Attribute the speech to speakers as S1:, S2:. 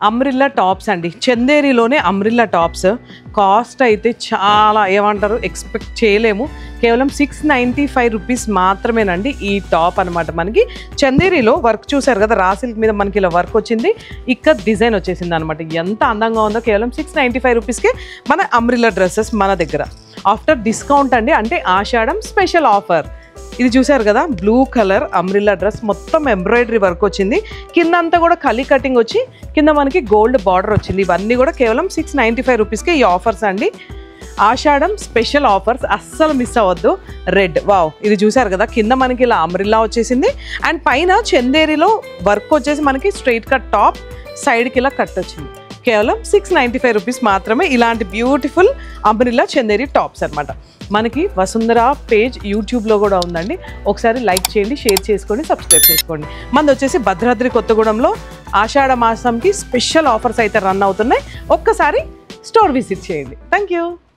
S1: Umbrella tops అండి, చందేరిలోనే umbrella tops. Cost అయితే చాలా ఏమంటారు ఎక్స్పెక్ట్ చేయలేము. కేవలం 695 రూపీస్ మాత్రమేనండి ఈ టాప్ అనమాట. మనకి చందేరిలో వర్క్ చూసారు కదా, రా సిల్క్ మీద మనకి ఇలా వర్క్ వచ్చింది, ఇక్కడ డిజైన్ వచ్చేసింది అనమాట. ఎంత అందంగా ఉందో. కేవలం 695 రూపీస్కే మన అంబ్రిల్లా డ్రెస్సెస్ మన దగ్గర ఆఫ్టర్ డిస్కౌంట్ అండి. అంటే ఆషాఢం స్పెషల్ ఆఫర్. ఇది చూసారు కదా, బ్లూ కలర్ అంబ్రిల్లా డ్రెస్, మొత్తం ఎంబ్రాయిడరీ వర్క్ వచ్చింది, కింద అంతా కూడా కలీ కటింగ్ వచ్చి కింద మనకి గోల్డ్ బార్డర్ వచ్చింది. ఇవన్నీ కూడా కేవలం 695 రూపీస్కే ఈ ఆఫర్స్ అండి. ఆషాఢం స్పెషల్ ఆఫర్స్, అస్సలు మిస్ అవ్వద్దు. రెడ్, వావ్, ఇది చూసారు కదా, కింద మనకి ఇలా అంబ్రిల్లా వచ్చేసింది అండ్ పైన చందేరిలో వర్క్ వచ్చేసి మనకి స్ట్రైట్ కట్ టాప్, సైడ్కి ఇలా కట్ వచ్చింది. కేవలం 695 రూపీస్ మాత్రమే ఇలాంటి బ్యూటిఫుల్ అంబ్రిల్లా చందేరి టాప్స్ అనమాట. మనకి వసుంధర పేజ్ యూట్యూబ్లో కూడా ఉందండి, ఒకసారి లైక్ చేయండి, షేర్ చేసుకోండి, సబ్స్క్రైబ్ చేసుకోండి. మనది వచ్చేసి భద్రాద్రి కొత్తగూడెంలో ఆషాఢ మాసంకి స్పెషల్ ఆఫర్స్ అయితే రన్ అవుతున్నాయి. ఒక్కసారి స్టోర్ విజిట్ చేయండి. Thank you.